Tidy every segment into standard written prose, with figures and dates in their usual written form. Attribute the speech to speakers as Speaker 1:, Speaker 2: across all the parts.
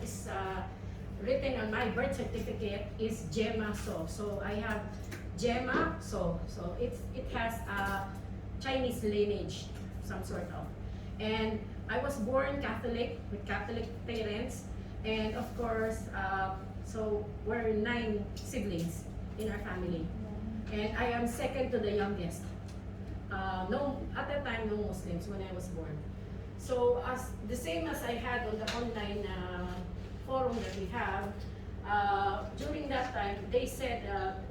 Speaker 1: is written on my birth certificate is Jamilah So. So I have Jamilah So. So it has a Chinese lineage, some sort of. And I was born Catholic with Catholic parents, and of course, so we're 9 siblings in our family, and I am second to the youngest. No, at that time, no Muslims when I was born. So as the same as I had on the online forum that we have, during that time, they said,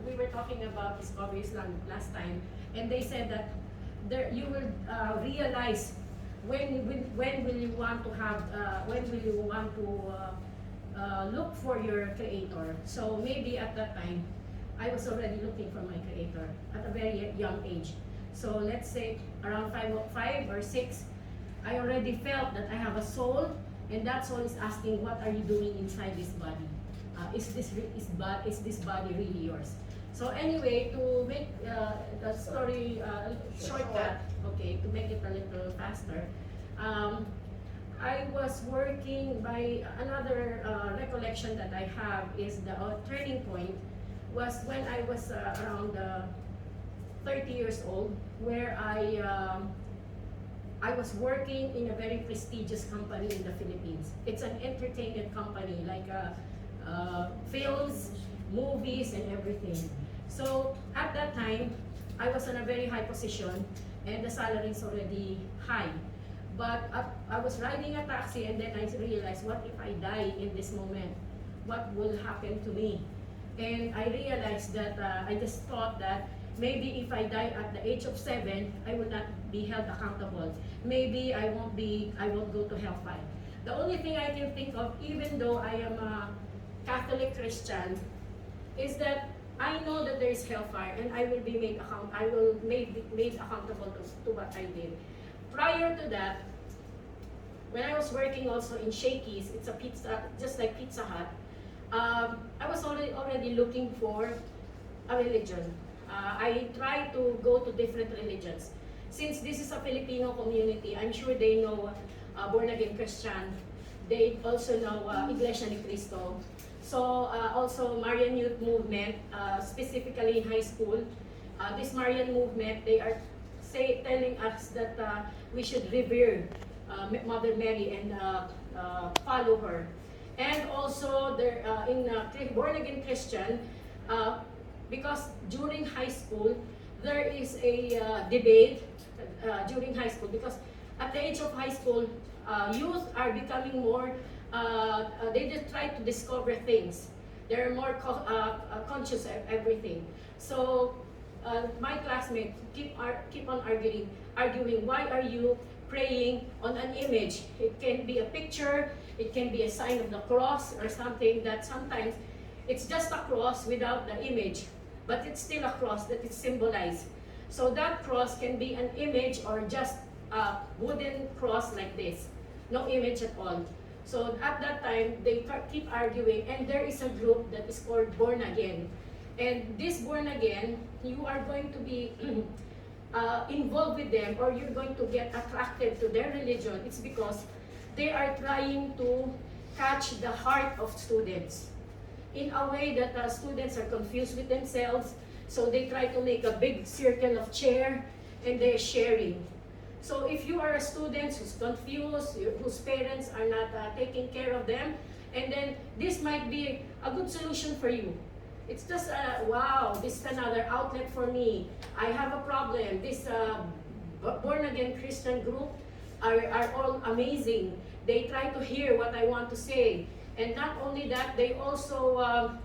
Speaker 1: we were talking about Discovery Islam last time, and they said that you will realize when will you want to have, when will you want to look for your creator. So maybe at that time, I was already looking for my creator at a very young age. So let's say around 5 or 6, I already felt that I have a soul, and that soul is asking, what are you doing inside this body? Is this body really yours? So anyway, to make the story shortcut, okay, to make it a little faster, I was working by another recollection that I have is the turning point was when I was around 30 years old, where I was working in a very prestigious company in the Philippines. It's an entertainment company, like films, movies, and everything. So at that time, I was in a very high position, and the salary is already high. But I was riding a taxi, and then I realized, what if I die in this moment? What will happen to me? And I realized that I just thought that maybe if I die at the age of 7, I will not be held accountable. Maybe I won't go to hellfire. The only thing I can think of, even though I am a Catholic Christian, is that I know that there is hellfire, and I will be made accountable to what I did. Prior to that, when I was working also in Shakey's, it's a pizza, just like Pizza Hut, I was already looking for a religion. I tried to go to different religions. Since this is a Filipino community, I'm sure they know born-again Christian. They also know Iglesia ni Cristo. So also Marian Youth Movement, specifically in high school. This Marian movement, they are telling us that we should revere Mother Mary and follow her. And also in born-again Christian, because during high school, there is a debate during high school, because at the age of high school, youth are becoming more, they just try to discover things. They're more conscious of everything. So my classmates keep on arguing, why are you praying on an image? It can be a picture, it can be a sign of the cross or something that sometimes it's just a cross without the image, but it's still a cross that is symbolized. So that cross can be an image or just a wooden cross like this, no image at all. So at that time, they keep arguing, and there is a group that is called Born Again. And this Born Again, you are going to be involved with them, or you're going to get attracted to their religion. It's because they are trying to catch the heart of students in a way that students are confused with themselves. So they try to make a big circle of chair, and they're sharing. So if you are a student who's confused, whose parents are not taking care of them, and then this might be a good solution for you. It's just, wow, this is another outlet for me. I have a problem. This born-again Christian group are all amazing. They try to hear what I want to say. And not only that, they also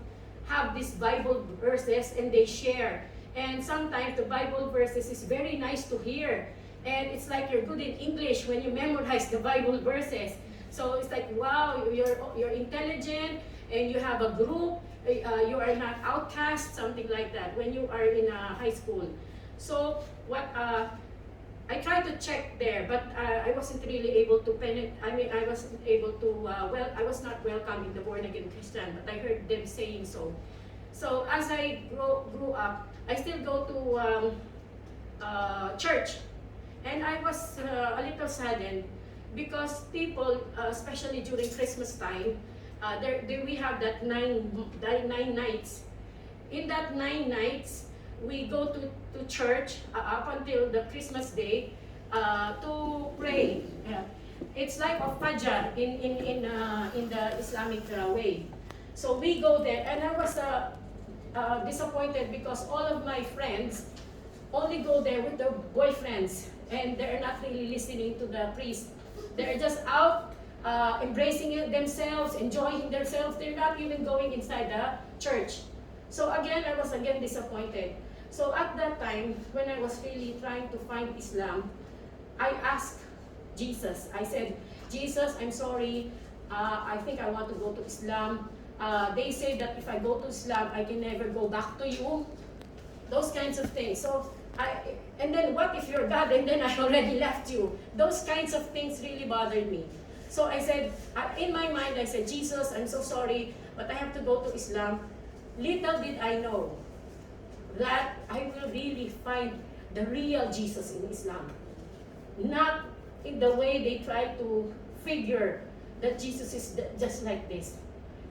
Speaker 1: have these Bible verses, and they share. And sometimes the Bible verses is very nice to hear. And it's like you're good in English when you memorize the Bible verses. So it's like, wow, you're intelligent, and you have a group. You are not outcast, something like that, when you are in high school. So what I tried to check there, but I wasn't really able to penetrate. I mean, I wasn't able to. I was not welcome in the born-again Christian, but I heard them saying so. So as I grew up, I still go to church, and I was a little saddened because people, especially during Christmas time, we have that nine nights. In that 9 nights, we go to church up until the Christmas day to pray. It's like a Fajr in the Islamic way. So we go there, and I was disappointed because all of my friends only go there with their boyfriends, and they're not really listening to the priest. They're just out embracing it themselves, enjoying themselves. They're not even going inside the church. So again, I was again disappointed. So at that time, when I was really trying to find Islam, I asked Jesus. I said, Jesus, I'm sorry. I think I want to go to Islam. They say that if I go to Islam, I can never go back to you. Those kinds of things. So and then what if you're God and then I already left you? Those kinds of things really bothered me. So I said, in my mind, I said, Jesus, I'm so sorry, but I have to go to Islam. Little did I know that I will really find the real Jesus in Islam. Not in the way they try to figure that Jesus is just like this.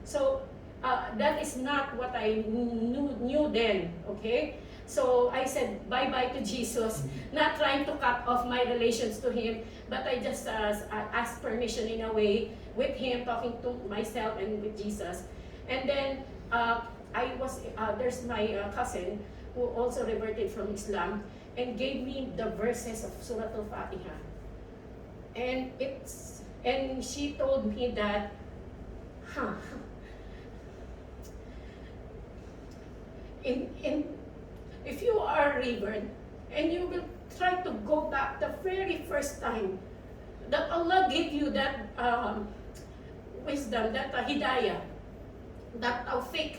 Speaker 1: So that is not what I knew then, okay? So I said bye-bye to Jesus, not trying to cut off my relations to him, but I just asked permission in a way with him, talking to myself and with Jesus. And then there's my cousin who also reverted from Islam and gave me the verses of Surah Al-Fatiha. And she told me that, if you are revered and you will try to go back the very first time that Allah gave you that wisdom, that hidayah, that tawfiq,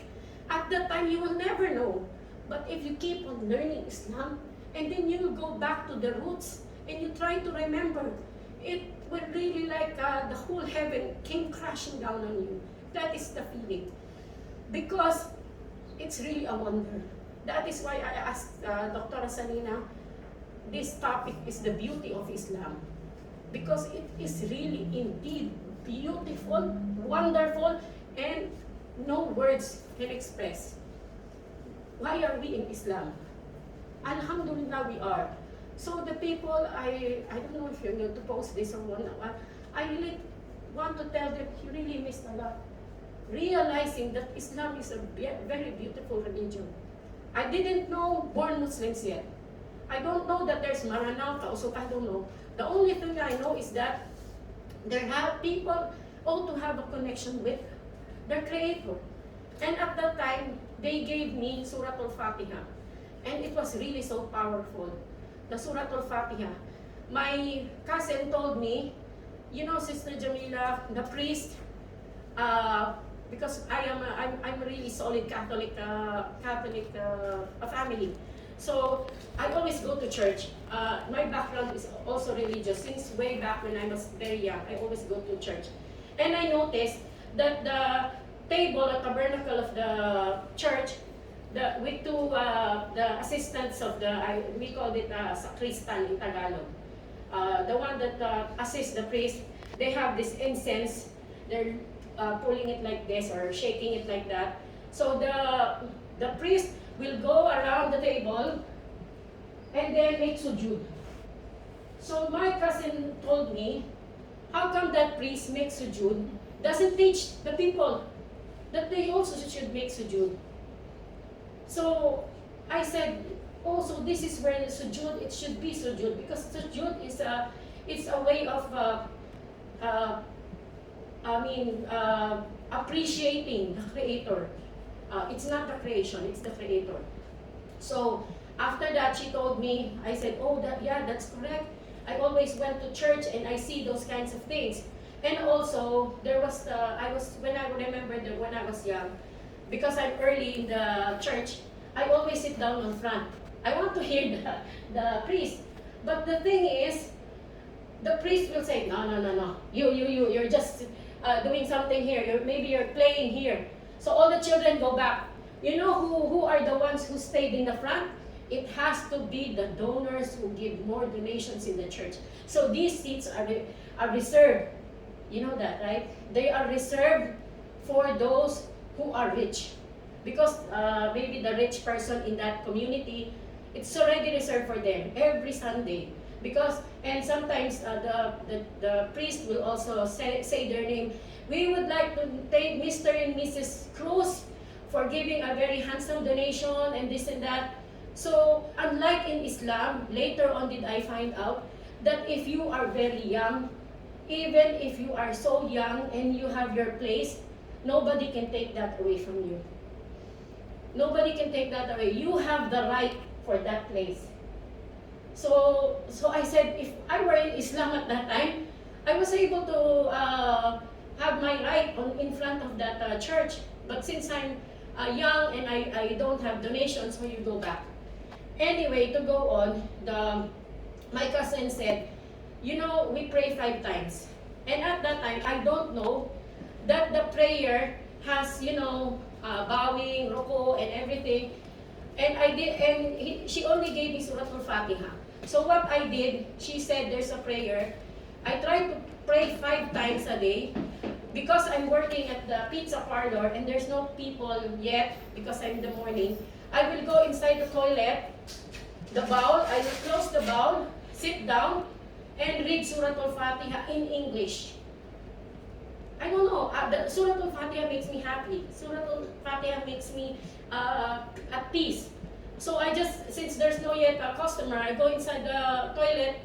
Speaker 1: at that time you will never know. But if you keep on learning Islam and then you will go back to the roots and you try to remember, it will really like the whole heaven came crashing down on you. That is the feeling. Because it's really a wonder. That is why I asked Dr. Sanina, this topic is the beauty of Islam. Because it is really indeed beautiful, wonderful, and no words can express. Why are we in Islam? Alhamdulillah, we are. So the people, I don't know if you're going to post this or what, I really want to tell them, you really missed a lot. Realizing that Islam is a very beautiful religion. I didn't know born Muslims yet. I don't know that there's Maranatha, so I don't know. The only thing I know is that there have people ought to have a connection with their Creator. And at that time, they gave me Surah Al-Fatiha. And it was really so powerful. The Surah Al-Fatiha. My cousin told me, you know, Sister Jamilah, the priest, because I'm a really solid Catholic family. So I always go to church. My background is also religious. Since way back when I was very young, I always go to church. And I noticed that the table or tabernacle of the church, with two the assistants of we call it sacristan in Tagalog. The one that assists the priest, they have this incense. They're pulling it like this or shaking it like that. So the priest will go around the table and then make sujood. So my cousin told me, how come that priest makes sujood, doesn't teach the people that they also should make sujood? So I said, oh, so this is where the sujood, it should be sujood, because sujood is it's a way of appreciating the Creator. It's not the creation, it's the Creator. So after that, she told me, I said, oh, that's correct. I always went to church and I see those kinds of things. And also, there was when I was young, because I'm early in the church, I always sit down in front. I want to hear the priest. But the thing is, the priest will say, no, you're just doing something here. Maybe you're playing here. So all the children go back. You know who are the ones who stayed in the front? It has to be the donors who give more donations in the church. So these seats are reserved. You know that, right? They are reserved for those who are rich. Because maybe the rich person in that community, it's already reserved for them every Sunday. Because, and sometimes the priest will also say their name. We would like to thank Mr. and Mrs. Cruz for giving a very handsome donation and this and that. So, unlike in Islam, later on did I find out that if you are very young, even if you are so young and you have your place, nobody can take that away from you. Nobody can take that away. You have the right for that place. So I said, if I were in Islam at that time, I was able to have my right in front of that church. But since I'm young and I don't have donations, so you go back. Anyway, to go on, my cousin said, you know, we pray 5 times. And at that time, I don't know that the prayer has, you know, bowing, ruko, and everything. And I did, and she only gave me Surah Al-Fatiha. So what I did, she said there's a prayer. I tried to pray 5 times a day because I'm working at the pizza parlor and there's no people yet because I'm in the morning. I will go inside the toilet, the bowl, I will close the bowl, sit down, and read Surah Al-Fatiha in English. I don't know, Surah Al-Fatiha makes me happy. Surah Al-Fatiha makes me at peace. So I just, since there's no yet a customer, I go inside the toilet,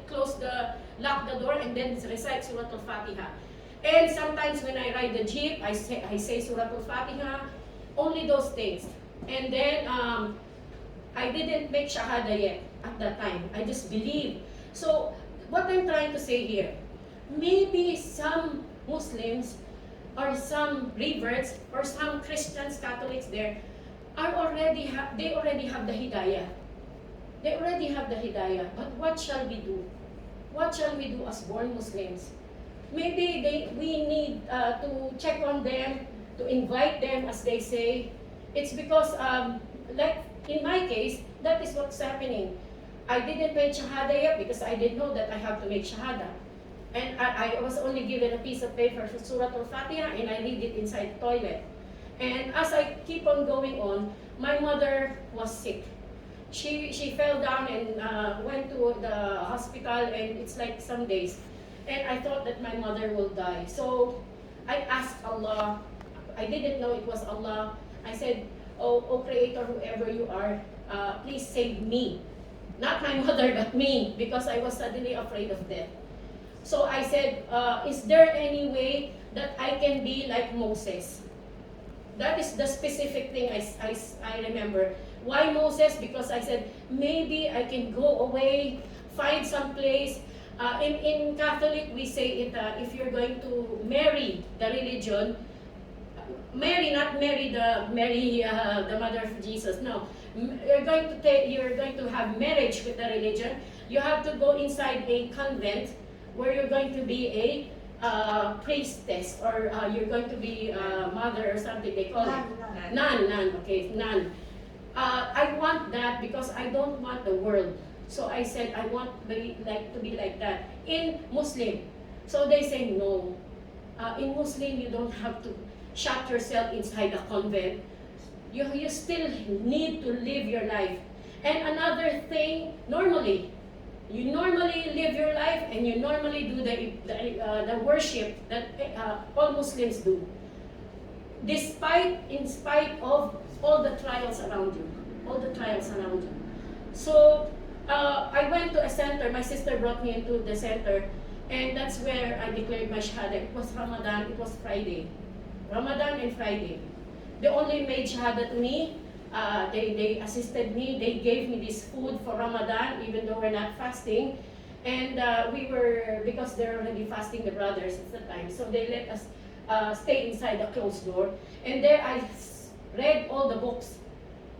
Speaker 1: lock the door, and then recite Surah Al-Fatiha. And sometimes when I ride the jeep, I say Surah Al-Fatiha, only those things. And then I didn't make Shahada yet at that time. I just believe. So what I'm trying to say here, maybe some Muslims or some reverts or some Christians, Catholics there, they already have the hidayah. They already have the hidayah. But what shall we do? What shall we do as born Muslims? Maybe we need to check on them, to invite them, as they say. It's because, like in my case, that is what's happening. I didn't make Shahada yet because I didn't know that I have to make Shahada. And I was only given a piece of paper for Surah Al-Fatiha and I read it inside the toilet. And as I keep on going on, my mother was sick. She fell down and went to the hospital, and it's like some days. And I thought that my mother will die. So I asked Allah. I didn't know it was Allah. I said, oh Creator, whoever you are, please save me. Not my mother, but me, because I was suddenly afraid of death. So I said, is there any way that I can be like Moses? That is the specific thing I remember. Why Moses? Because I said, maybe I can go away, find some place. In Catholic, we say it, if you're going to marry the religion, not marry the mother of Jesus. No, you're going to have marriage with the religion. You have to go inside a convent where you're going to be a priestess, or you're going to be a mother or something they call it. Nun, okay, nun. I want that because I don't want the world. So I said I want to be like that in Muslim. So they say no. In Muslim you don't have to shut yourself inside a convent. You still need to live your life. And another thing, you normally live your life and you normally do the worship that all Muslims do. In spite of all the trials around you. So I went to a center. My sister brought me into the center, and that's where I declared my Shahada. It was Ramadan, it was Friday. Ramadan and Friday. They only made Shahada to me. They assisted me. They gave me this food for Ramadan, even though we're not fasting. And because they're already fasting, the brothers at the time. So they let us stay inside the closed door. And there I read all the books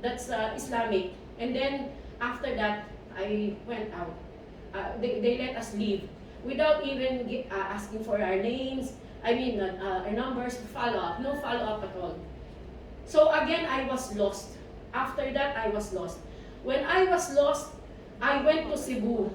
Speaker 1: that's Islamic. And then after that, I went out. They let us leave without even asking for our names. Our numbers, follow-up. No follow-up at all. So again, I was lost. After that, I was lost. When I was lost, I went to Cebu.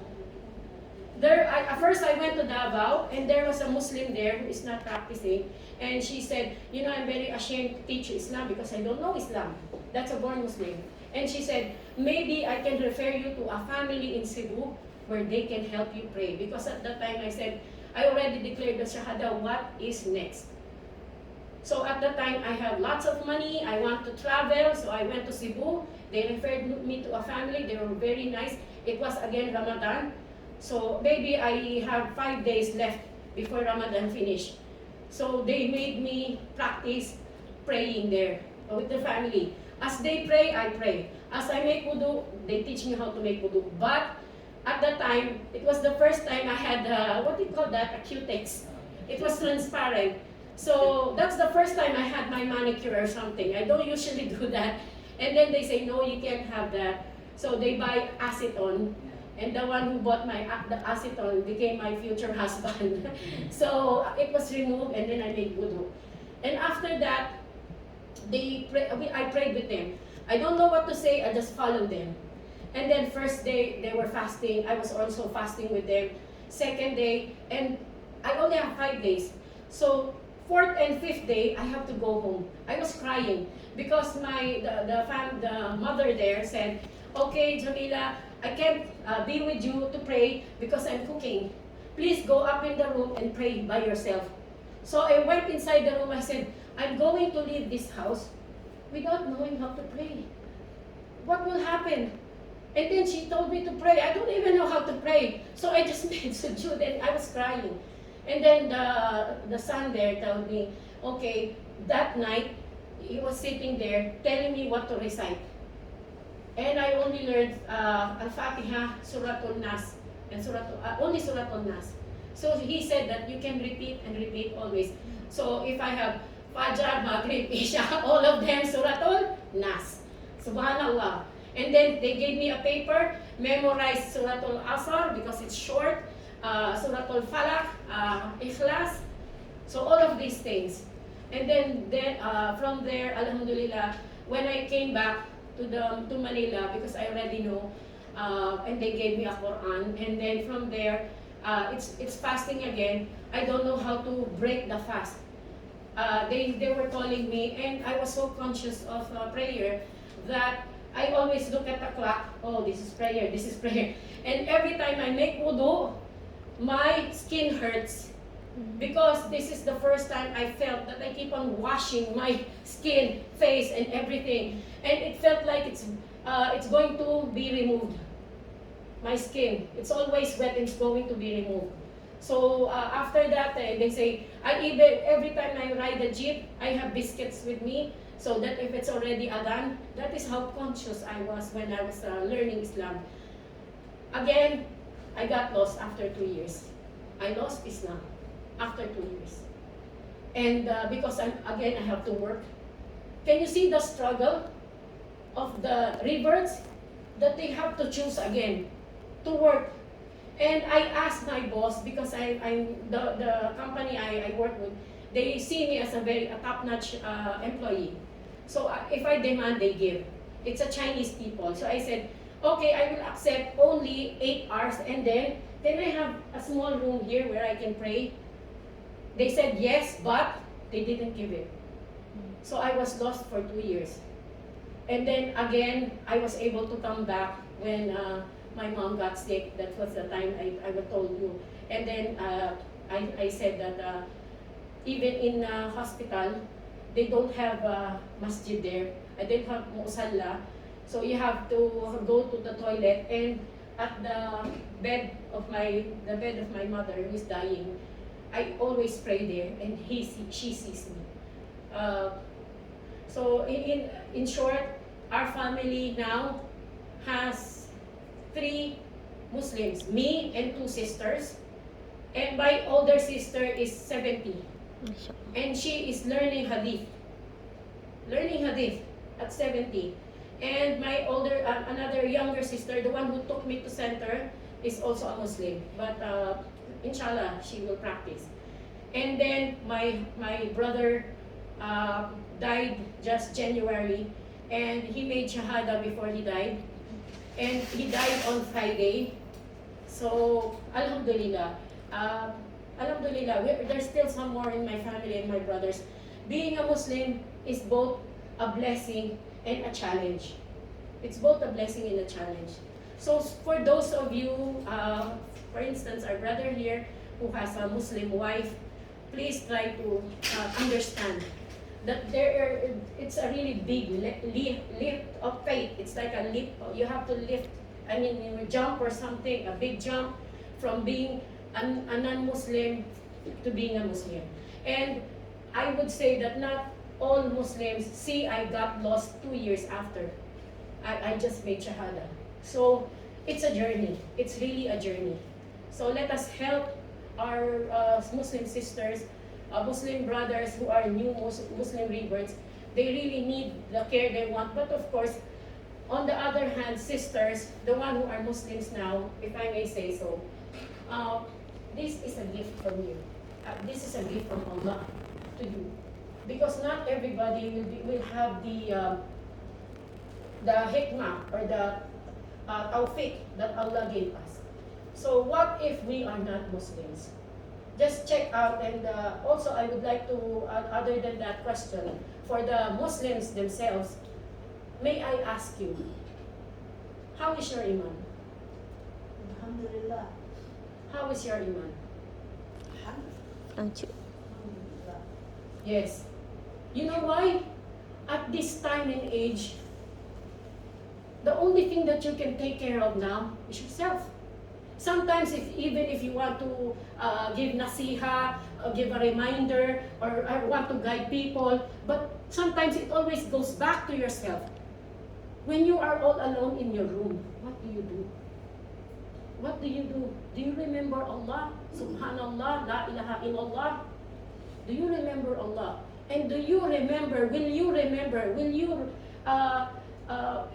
Speaker 1: At first I went to Davao, and there was a Muslim there who is not practicing, and she said, you know, I'm very ashamed to teach Islam because I don't know Islam. That's a born Muslim. And she said, maybe I can refer you to a family in Cebu where they can help you pray. Because at that time I said, I already declared the Shahada, what is next? So at that time I have lots of money, I want to travel, so I went to Cebu. They referred me to a family, they were very nice. It was again Ramadan. So maybe I have 5 days left before Ramadan finished. So they made me practice praying there with the family. As they pray, I pray. As I make wudu, they teach me how to make wudu. But at that time, it was the first time I had, what do you call that, a Q-tex. It was transparent. So that's the first time I had my manicure or something. I don't usually do that. And then they say, no, you can't have that. So they buy acetone. And the one who bought the acetone became my future husband. So it was removed, and then I made wudu. And after that, I prayed with them. I don't know what to say, I just followed them. And then first day, they were fasting. I was also fasting with them. Second day, and I only have 5 days. So fourth and fifth day, I have to go home. I was crying because the mother there said, okay, Jamilah, I can't be with you to pray because I'm cooking. Please go up in the room and pray by yourself. So I went inside the room. I said, I'm going to leave this house without knowing how to pray. What will happen? And then she told me to pray. I don't even know how to pray. So I just made sujood and I was crying. And then the son there told me, okay, that night he was sitting there telling me what to recite. And I only learned Al-Fatiha, Suratul Nas, and only Suratul Nas. So he said that you can repeat and repeat always. So if I have Fajr, Maghrib, Isha, all of them Suratul Nas. Subhanallah. And then they gave me a paper, memorize Suratul Asr because it's short, Suratul Falaq, Ikhlas. So all of these things. And then from there, Alhamdulillah, when I came back to Manila, because I already know, and they gave me a Quran, and then from there, it's fasting again. I don't know how to break the fast. They were calling me, and I was so conscious of prayer that I always look at the clock. Oh, this is prayer, this is prayer. And every time I make wudu, my skin hurts. Because this is the first time I felt that I keep on washing my skin, face, and everything. And it felt like it's going to be removed. My skin, it's always wet and it's going to be removed. So after that, they say, every time I ride the jeep, I have biscuits with me, so that if it's already adhan, that is how conscious I was when I was learning Islam. Again, I got lost after 2 years. I lost Islam after 2 years. And because I have to work. Can you see the struggle of the reverts that they have to choose again to work? And I asked my boss, because the company I work with, they see me as a top-notch employee. So if I demand, they give. It's a Chinese people. So I said, okay, I will accept only 8 hours, and then I have a small room here where I can pray. They said yes, but they didn't give it. So I was lost for 2 years. And then again, I was able to come back when my mom got sick. That was the time I told you. And then I said that even in hospital, they don't have masjid there. I didn't have musalla. So you have to go to the toilet, and at the bed of my mother who is dying, I always pray there, and she sees me. So in short, our family now has 3 Muslims, me and 2 sisters, and my older sister is 70, and she is learning hadith at 70. And my another younger sister, the one who took me to center, is also a Muslim, but inshallah she will practice. And then my brother died just January, and he made shahada before he died, and he died on Friday. So, Alhamdulillah. Um, Alhamdulillah, there's still some more in my family and my brothers. Being a Muslim is both a blessing and a challenge. It's both a blessing and a challenge. So for those of you, for instance, our brother here who has a Muslim wife, please try to understand that it's a really big leap of faith. It's like a leap. You have to lift. I mean, you jump or something, a big jump from being a non-Muslim to being a Muslim. And I would say that not all Muslims see I got lost 2 years after I just made Shahada. So it's a journey. It's really a journey. So let us help our Muslim sisters, Muslim brothers who are new Muslim rebirths. They really need the care they want. But of course, on the other hand, sisters, the one who are Muslims now, if I may say so, this is a gift from you. This is a gift from Allah to you. Because not everybody will have the hikmah or the tawfiq that Allah gave us. So what if we are not Muslims? Just check out, and also I would like to, other than that question, for the Muslims themselves, may I ask you, how is your iman?
Speaker 2: Alhamdulillah.
Speaker 1: How is your iman?
Speaker 2: Alhamdulillah.
Speaker 1: Yes. You know why? At this time and age, the only thing that you can take care of now is yourself. Sometimes, even if you want to give nasiha, give a reminder, or want to guide people, but sometimes it always goes back to yourself. When you are all alone in your room, what do you do? What do you do? Do you remember Allah? Subhanallah, la ilaha illallah. Do you remember Allah? And do you remember, will you,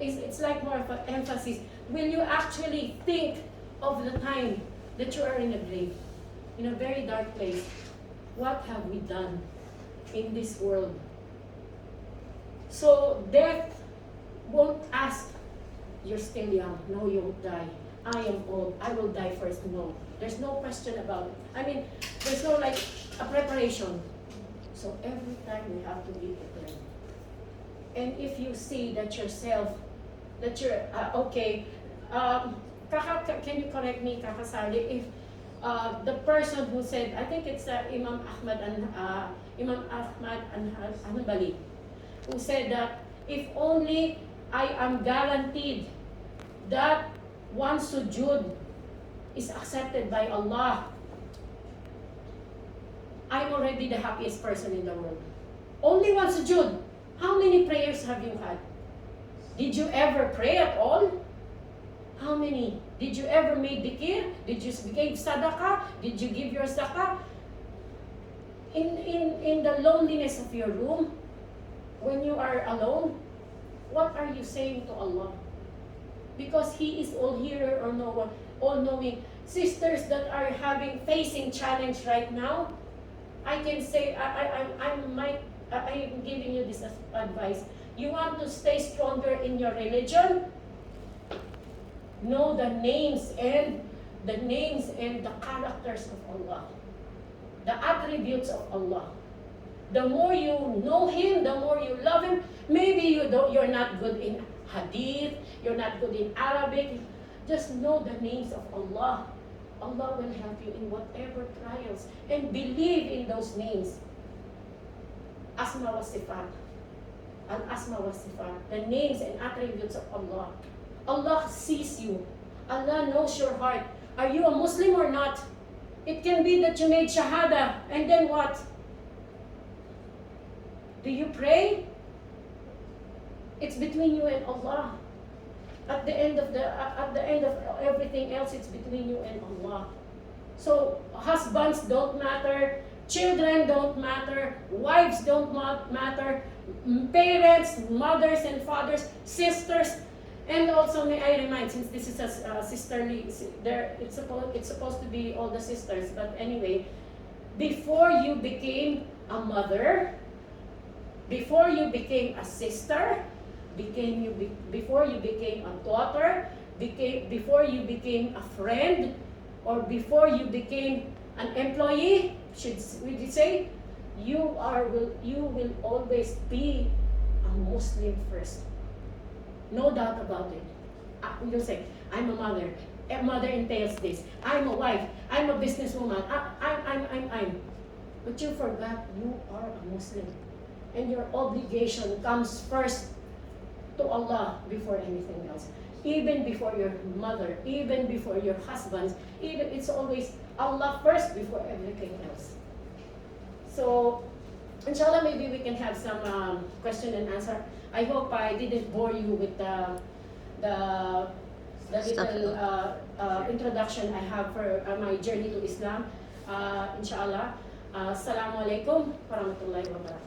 Speaker 1: it's like more of an emphasis, will you actually think of the time that you are in a grave, in a very dark place? What have we done in this world? So death won't ask, you're still young, no, you won't die. I am old, I will die first. No, there's no question about it. I mean, there's no like a preparation. So every time we have to be prepared. And if you see that yourself, that you're, okay, can you correct me, Kaka Sally, if the person who said, I think it's Imam Ahmad Hanbali, who said that if only I am guaranteed that one sujood is accepted by Allah, I'm already the happiest person in the world. Only one sujood. How many prayers have you had? Did you ever pray at all? How many? Did you ever make dhikr? Did you give sadaqah? Did you give your zakah? In the loneliness of your room, when you are alone, what are you saying to Allah? Because He is all hearer or knower, all knowing. Sisters that are facing challenge right now, I can say, I'm giving you this advice. You want to stay stronger in your religion? Know the names and the characters of Allah, the attributes of Allah. The more you know Him, the more you love Him. Maybe you're not good in hadith, you're not good in Arabic. Just know the names of Allah. Allah will help you in whatever trials, and believe in those names. Asma wa Sifat. Al-Asma wa Sifat. The names and attributes of Allah. Allah sees you. Allah knows your heart. Are you a Muslim or not? It can be that you made Shahada, and then what? Do you pray? It's between you and Allah. At the end of everything else, it's between you and Allah. So husbands don't matter, children don't matter, wives don't matter, parents, mothers and fathers, sisters, and also may I remind, since this is a sisterly, it's supposed to be all the sisters, but anyway, before you became a mother, before you became a sister, before you became a daughter, before you became a friend, or before you became an employee, would you say, you will always be a Muslim first. No doubt about it. You say, I'm a mother. A mother entails this. I'm a wife. I'm a businesswoman. I'm. But you forgot you are a Muslim. And your obligation comes first to Allah before anything else. Even before your mother, even before your husbands, even it's always Allah first before everything else. So, inshallah, maybe we can have some question and answer. I hope I didn't bore you with the little introduction I have for my journey to Islam. Inshallah. Assalamu alaikum warahmatullahi wabarakatuh.